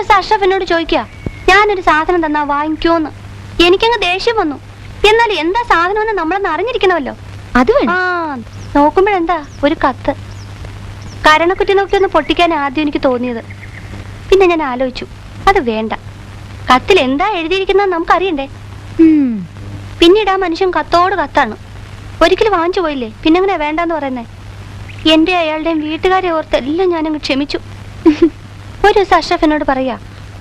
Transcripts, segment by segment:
ദിവസം അഷ്റഫ് എന്നോട് ചോദിക്കുക ഞാനൊരു സാധനം തന്നാ വാങ്ങിക്കോന്ന്. എനിക്കങ്ങ് ദേഷ്യം വന്നു. എന്നാൽ എന്താ സാധനം നമ്മളൊന്ന് അറിഞ്ഞിരിക്കണമല്ലോ. അത് ആ നോക്കുമ്പോഴെന്താ ഒരു കത്ത്. കരണക്കുറ്റി നോക്കി ഒന്ന് പൊട്ടിക്കാൻ ആദ്യം എനിക്ക് തോന്നിയത്. പിന്നെ ഞാൻ ആലോചിച്ചു അത് വേണ്ട. കത്തിൽ എന്താ എഴുതിയിരിക്കുന്നത് നമുക്കറിയണ്ടേ. പിന്നീട് ആ മനുഷ്യൻ കത്തോട് കത്താണ്. ഒരിക്കലും വാങ്ങിച്ചു പോയില്ലേ, പിന്നെങ്ങനെ വേണ്ടെന്ന് പറയുന്നേ. എന്റെ അയാളുടെയും വീട്ടുകാരെ ഓർത്ത് എല്ലാം ഞാനങ്ങ് ക്ഷമിച്ചു. ഒരു ദിവസം അഷ്റഫ് എന്നോട് പറയാ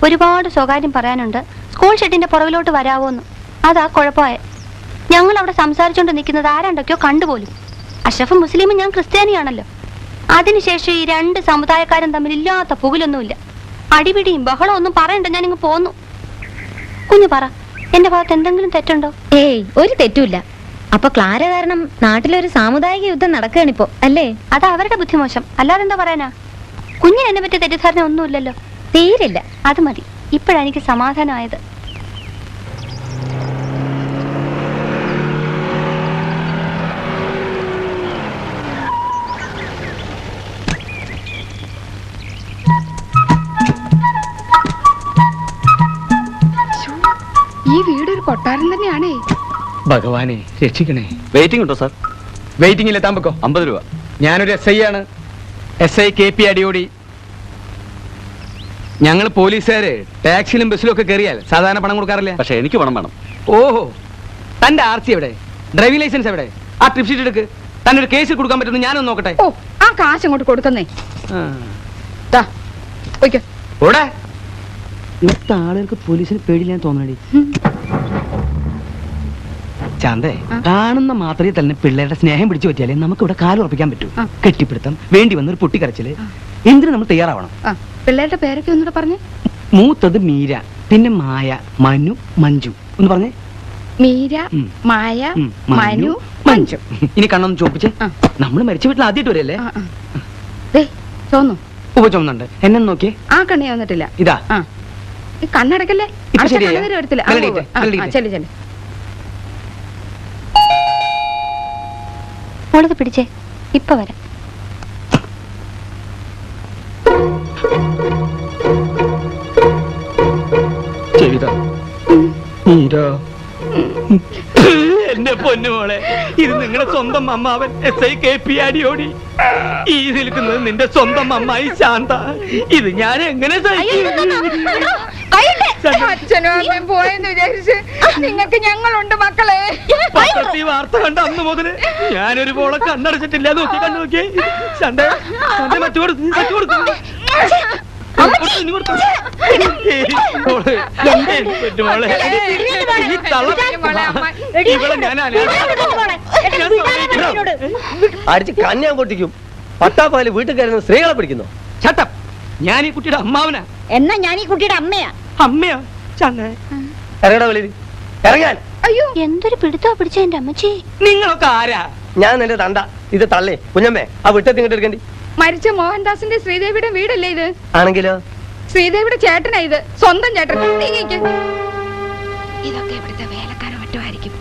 ഒരുപാട് സ്വകാര്യം പറയാനുണ്ട്, സ്കൂൾ ഷെഡിന്റെ പുറകിലോട്ട് വരാവോന്ന്. അതാ കുഴപ്പമായ. ഞങ്ങൾ അവിടെ സംസാരിച്ചോണ്ട് നിൽക്കുന്നത് ആരാണ്ടൊക്കെയോ കണ്ടുപോലും. അഷ്റഫ് മുസ്ലിമും ഞാൻ ക്രിസ്ത്യാനിയാണല്ലോ. അതിനുശേഷം ഈ രണ്ട് സമുദായക്കാരും തമ്മിൽ ഇല്ലാത്ത പുകിലൊന്നുമില്ല. അടിപിടിയും ബഹളവും ഒന്നും പറയണ്ട, ഞാനിങ്ങ് പോന്നു. കുഞ്ഞു പറ, എന്റെ ഭാഗത്ത് എന്തെങ്കിലും തെറ്റുണ്ടോ? ഏയ് ഒരു തെറ്റുമില്ല. അപ്പൊ ക്ലാര കാരണം നാട്ടിലൊരു സാമുദായിക യുദ്ധം നടക്കുകയാണിപ്പോ അല്ലേ? അത് അവരുടെ ബുദ്ധിമോശം, അല്ലാതെ എന്താ പറയാനാ. കുഞ്ഞിന് എന്നെ പറ്റിയ തെറ്റിദ്ധാരണ ഒന്നുമില്ലല്ലോ. തീരില്ല. അത് മതി, ഇപ്പോഴെനിക്ക് സമാധാനമായത്. ഈ വീടൊരു കൊട്ടാരം തന്നെയാണേ. ഭഗവാനെ രക്ഷിക്കണേ. വെയിറ്റിംഗ് ഉണ്ടോ സാർ? വെയിറ്റിംഗ് ഇല്ല, താമ്പക്കോ. 50 രൂപ. ഞാനൊരു SI ആണ്, SI KP അടിയോടി. ഞങ്ങൾ പോലീസുകാര് ടാക്സിയിലും ബസ്സിലും ഒക്കെ കയറിയാൽ സാധാരണ പണം കൊടുക്കാറില്ല. പക്ഷെ എനിക്ക് പണം വേണം. ഓഹോ, തന്റെ RC എവിടെ? ഡ്രൈവിംഗ് ലൈസൻസ് എവിടെ? ആ ട്രിപ്പ് ഷീറ്റ് എടുക്ക്. തന്നെ ഒരു കേസിൽ കൊടുക്കാൻ പറ്റുന്നു ഞാനൊന്ന് നോക്കട്ടെ. ഓ, ആ കാശ് അങ്ങോട്ട് കൊടുക്കുന്നേ. ഓടെ ഇവിടുത്തെ ആളുകൾക്ക് പോലീസിന് പേടിയില്ലാന്ന് തോന്നണേ. ചാന്തേ, കാണുന്ന മാത്രമേ തന്നെ പിള്ളേരുടെ സ്നേഹം പിടിച്ചു പറ്റിയാലേ നമുക്ക് ഇവിടെ കാല് ഉറപ്പിക്കാൻ പറ്റൂ. കെട്ടിപ്പിടുത്തം, വേണ്ടി വന്നൊരു പൊട്ടിക്കരച്ചില്, എന്തിനു നമ്മൾ തയ്യാറാവണം. പിള്ളേരുടെ പേരൊക്കെ ഒന്നുകൂടെ പറഞ്ഞേ. മൂത്തത് മീര, പിന്നെ മായ, മനു, മഞ്ജു. ഒന്ന് പറഞ്ഞേ. മീര, മായ, മനു, മഞ്ജു. ഇനി കണ്ണൊന്ന് ചോപ്പിച്ച്. നമ്മൾ മരിച്ച വീട്ടിൽ ആദ്യമായിട്ട് വരല്ലേ? തോന്നു ഉപ്പ ചുമന്നുണ്ട്. എന്നെ നോക്കിയേ. ആ കണ്ണി വന്നിട്ടില്ല. ഇതാ കണ്ണടക്കല്ലേ, വരത്തില്ല. മോളത് പിടിച്ചേ, ഇപ്പൊ വരാം. എന്റെ പൊന്നുമോളെ, ഇത് നിങ്ങളുടെ സ്വന്തം അമ്മാവൻ SI KP അടിയോടി. ഈ നിൽക്കുന്നത് നിന്റെ സ്വന്തം അമ്മായി ശാന്ത. ഇത് ഞാൻ എങ്ങനെ അച്ഛനും അമ്മയും പോയെന്ന് വിചാരിച്ച് നിങ്ങൾക്ക് ഞങ്ങളുണ്ട് മക്കളെ. പത്രത്തിൽ വാർത്ത കണ്ട അന്ന് മുതല് ഞാനൊരു പോളെ കണ്ണടച്ചിട്ടില്ല. നോക്കി കണ്ടു നോക്കി. ശാന്തേ, മറ്റു കൊടുക്കും. അടിച്ച് കന്യാൻ പൊട്ടിക്കും. പട്ടാപ്പാല് വീട്ടിൽ കയറുന്ന സ്ത്രീകളെ പിടിക്കുന്നു. ചട്ടം, ഞാൻ ഈ കുട്ടിയുടെ അമ്മാവനാ. എന്നാ ഞാൻ ഈ കുട്ടിയുടെ അമ്മയാ. അമ്മയാ? ചാന്തേ, ഇറങ്ങടാ വെളിയിൽ, ഇറങ്ങാൻ. അയ്യോ, എന്തൊരു പിടുത്തോ പിടിച്ച എന്റെ അമ്മച്ചി. നിങ്ങളൊക്കെ ആരാ? ഞാൻ എന്റെ തണ്ട. ഇത് തള്ളേ കുഞ്ഞമ്മേ, ആ വിട്ടത്തി ഇങ്ങോട്ട് എടുക്കണ്ടി. മരിച്ച മോഹൻദാസിന്റെ ശ്രീദേവിയുടെ വീടല്ലേ ഇത്? ആണെങ്കിലോ ശ്രീദേവിയുടെ ചേട്ടനാ ഇത്, സ്വന്തം ചേട്ടൻ. ഇതൊക്കെ ഇവിടുത്തെ വേലക്കാരോ മറ്റോ ആയിരിക്കും.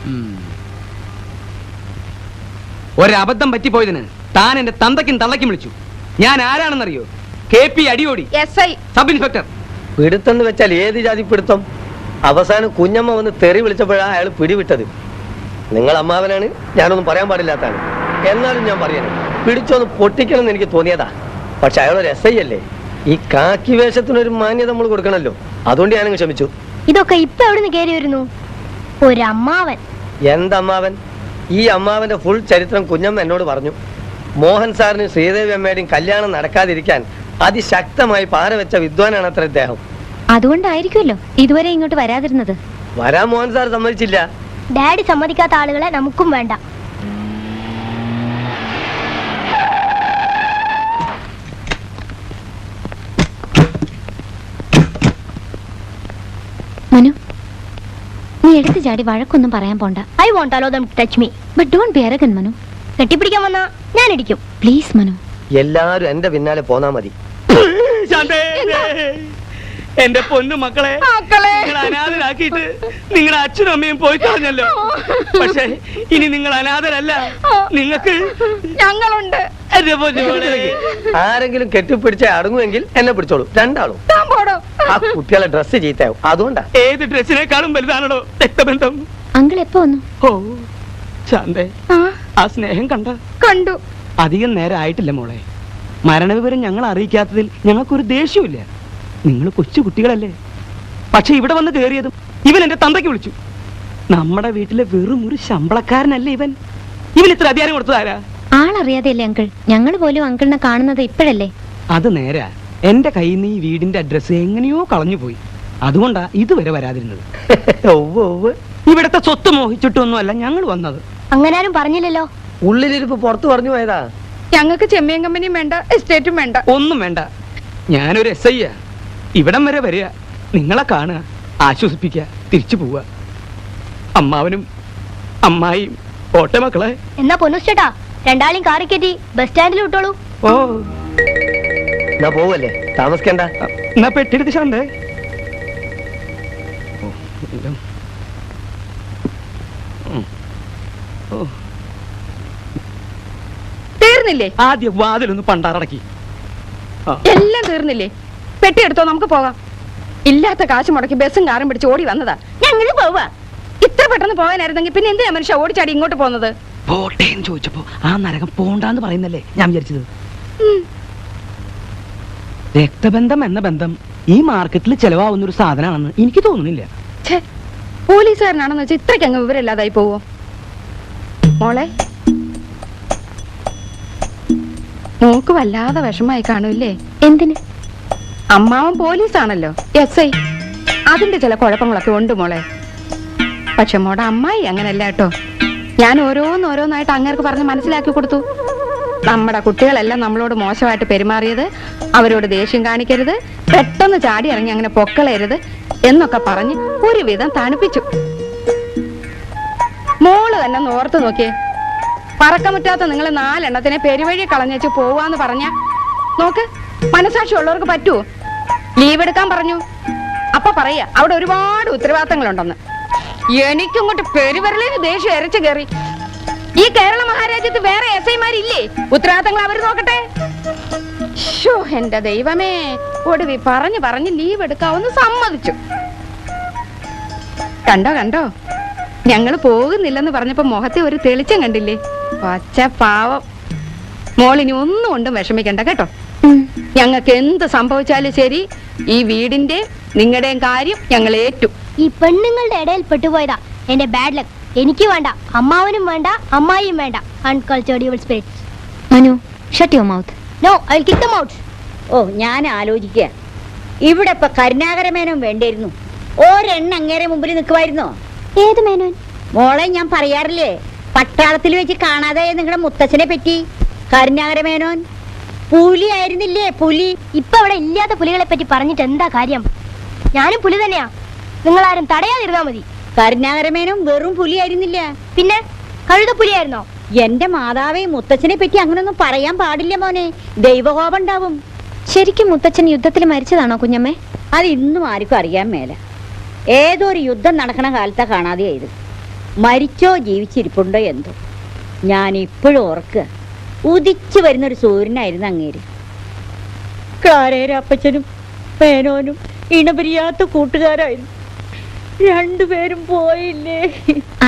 ഒരബദ്ധം പറ്റിപ്പോയതിന് താൻ എന്റെ തന്തയ്ക്കും തള്ളയ്ക്കും വിളിച്ചു. ഞാൻ ആരാണെന്നറിയോ? KP Adiyodi, SI sub inspector. പിടുത്തെന്ന് വെച്ചാൽ ഏത് ജാതി പിടുത്തം? അവസാനം കുഞ്ഞമ്മ വന്ന് തെറി വിളിച്ചപ്പോഴാണ് അയാൾ പിടിവിട്ടത്. നിങ്ങൾ അമ്മാവനാണ്, ഞാനൊന്നും പറയാൻ പാടില്ലാത്താണ്. എന്നാലും ഞാൻ പറയാനും പിടിച്ചൊന്ന് പൊട്ടിക്കണം എന്ന് എനിക്ക് തോന്നിയതാ. പക്ഷെ അയാളൊരു SI അല്ലേ. ഈ കാക്കി വേഷത്തിനൊരു മാന്യത നമ്മൾ കൊടുക്കണല്ലോ. അതുകൊണ്ട് ഞാനങ്ങ് ക്ഷമിച്ചു. ഇതൊക്കെ ഇപ്പൊ എവിടുന്ന് കയറി വരുന്നു? ഒരമ്മാവൻ. എന്തമ്മാവൻ? ഈ അമ്മാവന്റെ ഫുൾ ചരിത്രം കുഞ്ഞമ്മ എന്നോട് പറഞ്ഞു. മോഹൻ സാറിനും ശ്രീദേവി അമ്മയുടെയും കല്യാണം നടക്കാതിരിക്കാൻ അതിശക്തമായി പാരവെച്ച വിദ്വാനാണ് അത്ര ഇദ്ദേഹം. അതുകൊണ്ടായിരിക്കുമല്ലോ ഇതുവരെ ഇങ്ങോട്ട് വരാതിരുന്നത്. വരാൻ മോഹൻ സാർ സമ്മതിച്ചില്ല. ഡാഡി സമ്മതിക്കാത്ത ആളുകളെ നമുക്കും വേണ്ട. മനു, നീ എടുത്തു ചാടി വഴക്കൊന്നും പറയാൻ പോണ്ട. I won't allow them touch me but don't be arrogant Manu. കെട്ടിപ്പിടിക്കാൻ വന്നാ ഞാൻ ഇടിക്കും. പ്ലീസ് മനു. എല്ലാരും എന്റെ പിന്നാലെ പോന്നാ മതി. എന്റെ പൊന്നു മക്കളെ, നിങ്ങൾ അനാഥരാക്കിയിട്ട് നിങ്ങളുടെ അച്ഛനും അമ്മയും പോയി കളഞ്ഞല്ലോ. പക്ഷെ ഇനി നിങ്ങൾ അനാഥരല്ല, നിങ്ങൾക്ക് ഞങ്ങളുണ്ട്. ആരെങ്കിലും കെട്ടിപ്പിടിച്ച അടങ്ങുമെങ്കിൽ എന്നെ പിടിച്ചോളൂ, രണ്ടാളും. ആ കുട്ടികളെ ഡ്രസ്സ് ചീത്തയാവും, അതുകൊണ്ടാ. ഏത് ഡ്രസ്സിനേക്കാളും വലുതാണോ രക്തബന്ധം? അങ്കിൾ എപ്പോ വന്നു? ഓ ശാന്തേ, ആ ആ സ്നേഹം കണ്ട? കണ്ടു. അധികം നേരം ആയിട്ടില്ല മോളെ. മരണവിവരം ഞങ്ങൾ അറിയിക്കാത്തതിൽ ഞങ്ങൾക്കൊരു ദേഷ്യമില്ല. നിങ്ങൾ കൊച്ചു കുട്ടികളല്ലേ. പക്ഷെ ഇവിടെ വന്ന് കയറിയതും ഇവൻ എന്റെ തന്തയ്ക്ക് വിളിച്ചു. നമ്മുടെ വീട്ടിലെ വെറും ഒരു ശമ്പളക്കാരനല്ലേ ഇവൻ. ഇവൻ ഇത്ര അധികാരം കൊടുത്തതാരാ? ആളറിയാതെയല്ലേ അങ്കിൾ, ഞങ്ങൾ പോലും അങ്കിളിനെ കാണുന്നത് ഇപ്പോഴല്ലേ. അത് നേരാ. എന്റെ കയ്യിൽ നിന്ന് ഈ വീടിന്റെ അഡ്രസ് എങ്ങനെയോ കളഞ്ഞു പോയി. അതുകൊണ്ടാ ഇതുവരെ വരാതിരുന്നത്. ഒവ് ഒവ്. ഇവിടത്തെ സ്വത്ത് മോഹിച്ചിട്ടൊന്നുമല്ല ഞങ്ങൾ വന്നത്. അങ്ങനെ ആരും പറഞ്ഞില്ലല്ലോ. ഉള്ളിലിരിപ്പ് പുറത്തു പറഞ്ഞു പോയതാ. ഞങ്ങൾക്ക് ചെമ്മീൻ കമ്പനിയും വേണ്ട, എസ്റ്റേറ്റും വേണ്ട. ഒന്നും വേണ്ട. ഞാനൊരു SI യാ. ഇവിടം വരെ വരിക, നിങ്ങളെ കാണുക, ആശ്വസിപ്പിക്കുക, തിരിച്ചു പോവുക. അമ്മാവനും അമ്മായിയും ഓട്ടെ മക്കളെ. എന്നാ പൊന്നുസ്റ്റേട്ടാ, രണ്ടാളെയും കാറി കയറ്റി ബസ് സ്റ്റാൻഡിൽ വിട്ടോളൂ. ഓ ഞാൻ പോവല്ലേ, താമസിക്കണ്ട. എന്നാ പെട്ടിയെടുത്ത് ശാന്തേ. തീർന്നില്ലേ? ആദ്യം വാതിലൊന്ന് പണ്ടാറടക്കി. എല്ലാം തീർന്നില്ലേ? പെട്ടി എടുത്തോ, നമുക്ക് പോകാം. ഇല്ലാത്ത കാശ് മുടക്കി ബസ്സും കാറും പിടിച്ച് ഓടി വന്നതാ. ഞങ്ങൾ പോവാ. ഇത്ര പെട്ടെന്ന് പോകാനായിരുന്നെങ്കിൽ പിന്നെ എന്തിനാ മനുഷ്യ ഓടിച്ചാടി ഇങ്ങോട്ട് പോകുന്നത്? പോട്ടേന്ന് ചോദിച്ചപ്പോ ആ നരകം പോണ്ടാന്ന് പറയുന്നല്ലേ ഞാൻ വിചാരിച്ചത്. രക്തബന്ധം എന്ന ബന്ധം ഈ മാർക്കറ്റിൽ ചെലവാകുന്ന ഒരു സാധനമാണെന്ന് എനിക്ക് തോന്നുന്നില്ല. പോലീസുകാരനാണെന്ന് വെച്ചാൽ ഇത്രയ്ക്ക് അങ്ങ് വിവരമില്ലാതായി പോവോ? മോളെ, മോക്ക് വല്ലാതെ വിഷമായി കാണൂല്ലേ? എന്തിന്? അമ്മാവൻ പോലീസാണല്ലോ, SI. അതിന്റെ ചില കുഴപ്പങ്ങളൊക്കെ ഉണ്ട് മോളെ. പക്ഷെ മോടെ അമ്മായി അങ്ങനല്ല കേട്ടോ. ഞാൻ ഓരോന്നോരോന്നായിട്ട് അങ്ങേർക്ക് പറഞ്ഞ് മനസ്സിലാക്കി കൊടുത്തു. നമ്മുടെ കുട്ടികളെല്ലാം നമ്മളോട് മോശമായിട്ട് പെരുമാറിയത്, അവരോട് ദേഷ്യം കാണിക്കരുത്, പെട്ടെന്ന് ചാടി ഇറങ്ങി അങ്ങനെ പൊക്കളയരുത് എന്നൊക്കെ പറഞ്ഞ് ഒരുവിധം തണുപ്പിച്ചു. മോള് തന്നെ ഒന്ന് ഓർത്ത് നോക്കിയേ. പറക്കമുറ്റാത്ത നിങ്ങൾ 4 എണ്ണത്തിനെ പെരുവഴി കളഞ്ഞേച്ച് പോവാന്ന് പറഞ്ഞ നോക്ക്, മനസാക്ഷി ഉള്ളവർക്ക് പറ്റുമോ? ലീവ് എടുക്കാൻ പറഞ്ഞു. അപ്പൊ പറയാ അവിടെ ഒരുപാട് ഉത്തരവാദിത്തങ്ങളുണ്ടെന്ന്. എനിക്കിങ്ങോട്ട് പെരുവരലിന് ദേഷ്യം ഇരച്ചു കയറി. ഈ കേരള മഹാരാജ്യത്ത് വേറെ SI മാരില്ലേ? ഉത്തരവാദിത്തങ്ങൾ അവർ നോക്കട്ടെ. എന്റെ ദൈവമേ, ഒടുവി പറഞ്ഞ് ലീവ് എടുക്കാവെന്ന് സമ്മതിച്ചു. കണ്ടോ ഞങ്ങള് പോകുന്നില്ലെന്ന് പറഞ്ഞപ്പോ മുഖത്തെ ഒരു തെളിച്ചം കണ്ടില്ലേ? പച്ച പാവം. മോളിനി ഒന്നും കൊണ്ടും വിഷമിക്കണ്ട കേട്ടോ. ഞങ്ങൾക്ക് എന്ത് സംഭവിച്ചാലും ശരി, ഈ വീടിന്റെ നിങ്ങളുടെയും കാര്യം ഞങ്ങൾ ഏറ്റു. ഈ പെണ്ണുങ്ങളുടെ ഇടയിൽ പെട്ടുപോയതാ എന്റെ ബാഡ് ലക്ക്. എനിക്ക് വേണ്ട, അമ്മാവനും വേണ്ട, അമ്മായിയും വേണ്ട. Uncultured evil spirits. Manu, shut your mouth. No, I will kick them out. Oh, ഞാൻ ആലോചിക്കുക, ഇവിടെ ഇപ്പൊ കരുണാകരമേനോൻ വേണ്ടിയിരുന്നു. ഒരെണ്ണ അങ്ങേരെ മുമ്പിൽ നിൽക്കുമായിരുന്നോ? ഏത് മേനോൻ? മോളെ, ഞാൻ പറയാറില്ലേ, പട്ടാളത്തിൽ വെച്ച് കാണാതായ നിങ്ങളുടെ മുത്തച്ഛനെ പറ്റി. കരുണാകരമേനോൻ പുലി ആയിരുന്നില്ലേ? പുലി. ഇപ്പൊ അവിടെ ഇല്ലാത്ത പുലികളെ പറ്റി പറഞ്ഞിട്ട് എന്താ കാര്യം? ഞാനും പുലി തന്നെയാ. നിങ്ങളാരും തടയാതിരുന്നാ മതി. കരുണാകരമേനോൻ വെറും പുലി ആയിരുന്നില്ല. പിന്നെ കഴുത പുലിയായിരുന്നോ? എന്റെ മാതാവേ, മുത്തച്ഛനെ പറ്റി അങ്ങനൊന്നും പറയാൻ പാടില്ല മോനെ, ദൈവകോപം ഉണ്ടാവും. ശരിക്കും മുത്തച്ഛൻ യുദ്ധത്തിൽ മരിച്ചതാണോ കുഞ്ഞമ്മേ? അത് ഇന്നും ആർക്കും അറിയാൻ മേല. ഏതോ ഒരു യുദ്ധം നടക്കണ കാലത്താ കാണാതെയായത്. മരിച്ചോ ജീവിച്ചിരിപ്പുണ്ടോ എന്തോ. ഞാൻ ഇപ്പോഴും ഓർക്കുക, ഉദിച്ചു വരുന്നൊരു സൂര്യനായിരുന്നു അങ്ങേര്. ക്ലാരയുടെ അപ്പച്ചനും മേനോനും ഇണപിരിയാത്ത കൂട്ടുകാരായിരുന്നു. രണ്ടുപേരും പോയില്ലേ?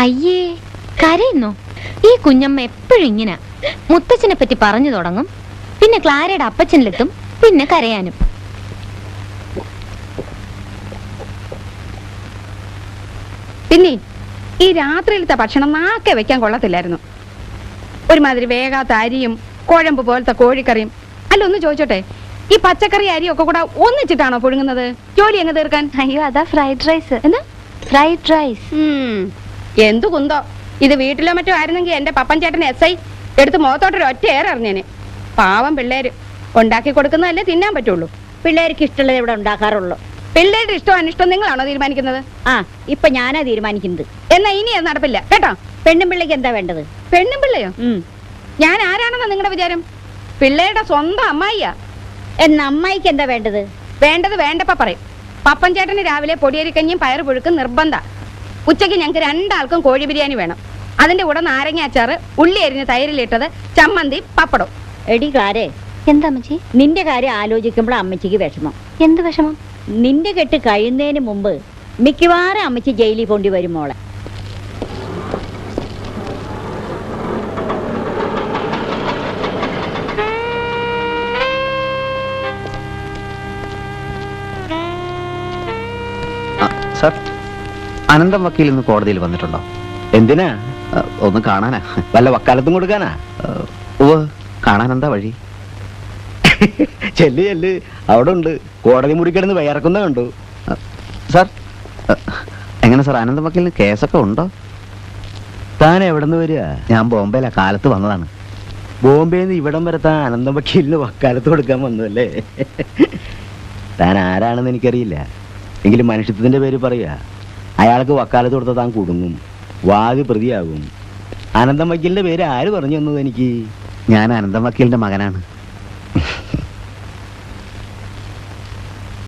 അയ്യേ, കരയുന്നോ? ഈ കുഞ്ഞമ്മ എപ്പോഴും ഇങ്ങനെ മുത്തച്ഛനെ പറ്റി പറഞ്ഞു തുടങ്ങും, പിന്നെ ക്ലാരയുടെ അപ്പച്ചനിലെത്തും, പിന്നെ കരയാനും. പിന്നെ ഈ രാത്രിയിലത്തെ ഭക്ഷണം നാക്കെ വെക്കാൻ കൊള്ളത്തില്ലായിരുന്നു. ഒരുമാതിരി വേഗാത്ത അരിയും കുഴമ്പ് പോലത്തെ കോഴിക്കറിയും. അല്ല, ഒന്ന് ചോദിച്ചോട്ടെ, ഈ പച്ചക്കറി അരിയും ഒക്കെ കൂടെ ഒന്നിച്ചിട്ടാണോ പുഴുങ്ങുന്നത് ജോലി അങ്ങ് തീർക്കാൻ? അയ്യോ, അതാ ഫ്രൈഡ് റൈസ്. എന്താ ഫ്രൈഡ് റൈസ്? എന്തു കുന്തോ. ഇത് വീട്ടിലോ മറ്റോ ആയിരുന്നെങ്കിൽ എന്റെ പപ്പൻ ചേട്ടൻ SI എടുത്ത് മുഖത്തോട്ടൊരു ഒറ്റ ഏറിഞ്ഞേനെ. പാവം പിള്ളേര് ഉണ്ടാക്കി കൊടുക്കുന്നതല്ലേ തിന്നാൻ പറ്റുള്ളൂ. പിള്ളേർക്ക് ഇഷ്ടമുള്ളത് ഇവിടെ ഉണ്ടാക്കാറുള്ളൂ. പിള്ളേരുടെ ഇഷ്ടം അനിഷ്ടം നിങ്ങളാണോ തീരുമാനിക്കുന്നത്? ആ, ഇപ്പൊ ഞാനാ തീരുമാനിക്കുന്നത്. എന്നാ ഇനി അത് നടപ്പില്ല കേട്ടോ. പെണ്ണും പിള്ളേക്ക് എന്താ വേണ്ടത്? പെണ്ണും പിള്ളയോ? ഞാൻ ആരാണെന്നാ നിങ്ങളുടെ വിചാരം? പിള്ളേരുടെ സ്വന്തം അമ്മായിയാ. എന്നാ അമ്മായിക്ക് എന്താ വേണ്ടത്? വേണ്ടത് വേണ്ടപ്പ പറയും. പപ്പൻ ചേട്ടന് രാവിലെ പൊടിയരിക്കഞ്ഞും പയറ് പുഴുക്കും നിർബന്ധ. ഉച്ചയ്ക്ക് ഞങ്ങൾക്ക് 2 ആൾക്കും കോഴി ബിരിയാണി വേണം. അതിന്റെ കൂടെ നാരങ്ങ അച്ചാറ്, ഉള്ളി അരിഞ്ഞ് തൈരിലിട്ടത്, ചമ്മന്തി, പപ്പടം. എടി ക്ലാരേ, എന്താ അമ്മച്ചി? നിന്റെ കാര്യം ആലോചിക്കുമ്പോൾ അമ്മച്ചിക്ക് വിഷമം. എന്ത് വിഷമം? നിന്റെ കെട്ട് കഴിയുന്നതിന് മുമ്പ് മിക്കവാറും അമ്മച്ചി ജയിലിൽ പോണ്ടി വരും മോളെ. സർ, അനന്തം വക്കീൽ ഇന്ന് കോടതിയിൽ വന്നിട്ടുണ്ടോ? എന്തിനാ? ഒന്ന് കാണാനാ. വല്ല വക്കാലത്തും കൊടുക്കാനാ? ഓ, കാണാൻ എന്താ വഴി? ചെല്ല് ചെല്ല്, അവിടെ ഉണ്ട്. കോടതി മുറിക്കിടന്ന് വയറക്കുന്ന കണ്ടു. സാർ, എങ്ങനെ സാർ, അനന്തം വക്കീലിന് കേസൊക്കെ ഉണ്ടോ? താൻ എവിടെ നിന്ന് വരിക? ഞാൻ ബോംബെയിലാ, കാലത്ത് വന്നതാണ്. ബോംബെന്ന് ഇവിടം വരെ താൻ അനന്തം വക്കീലിന് വക്കാലത്ത് കൊടുക്കാൻ വന്നതല്ലേ? താൻ ആരാണെന്ന് എനിക്കറിയില്ല, എങ്കിലും മനുഷ്യത്വത്തിന്റെ പേര് പറയുക. അയാൾക്ക് വക്കാലത്ത് കൊടുത്താൽ താൻ കുടുങ്ങും, വാദി പ്രതിയാകും. അനന്തം വക്കീലിന്റെ പേര് ആര് പറഞ്ഞു തന്നത് എനിക്ക്? ഞാൻ അനന്തം വക്കീലിന്റെ മകനാണ്.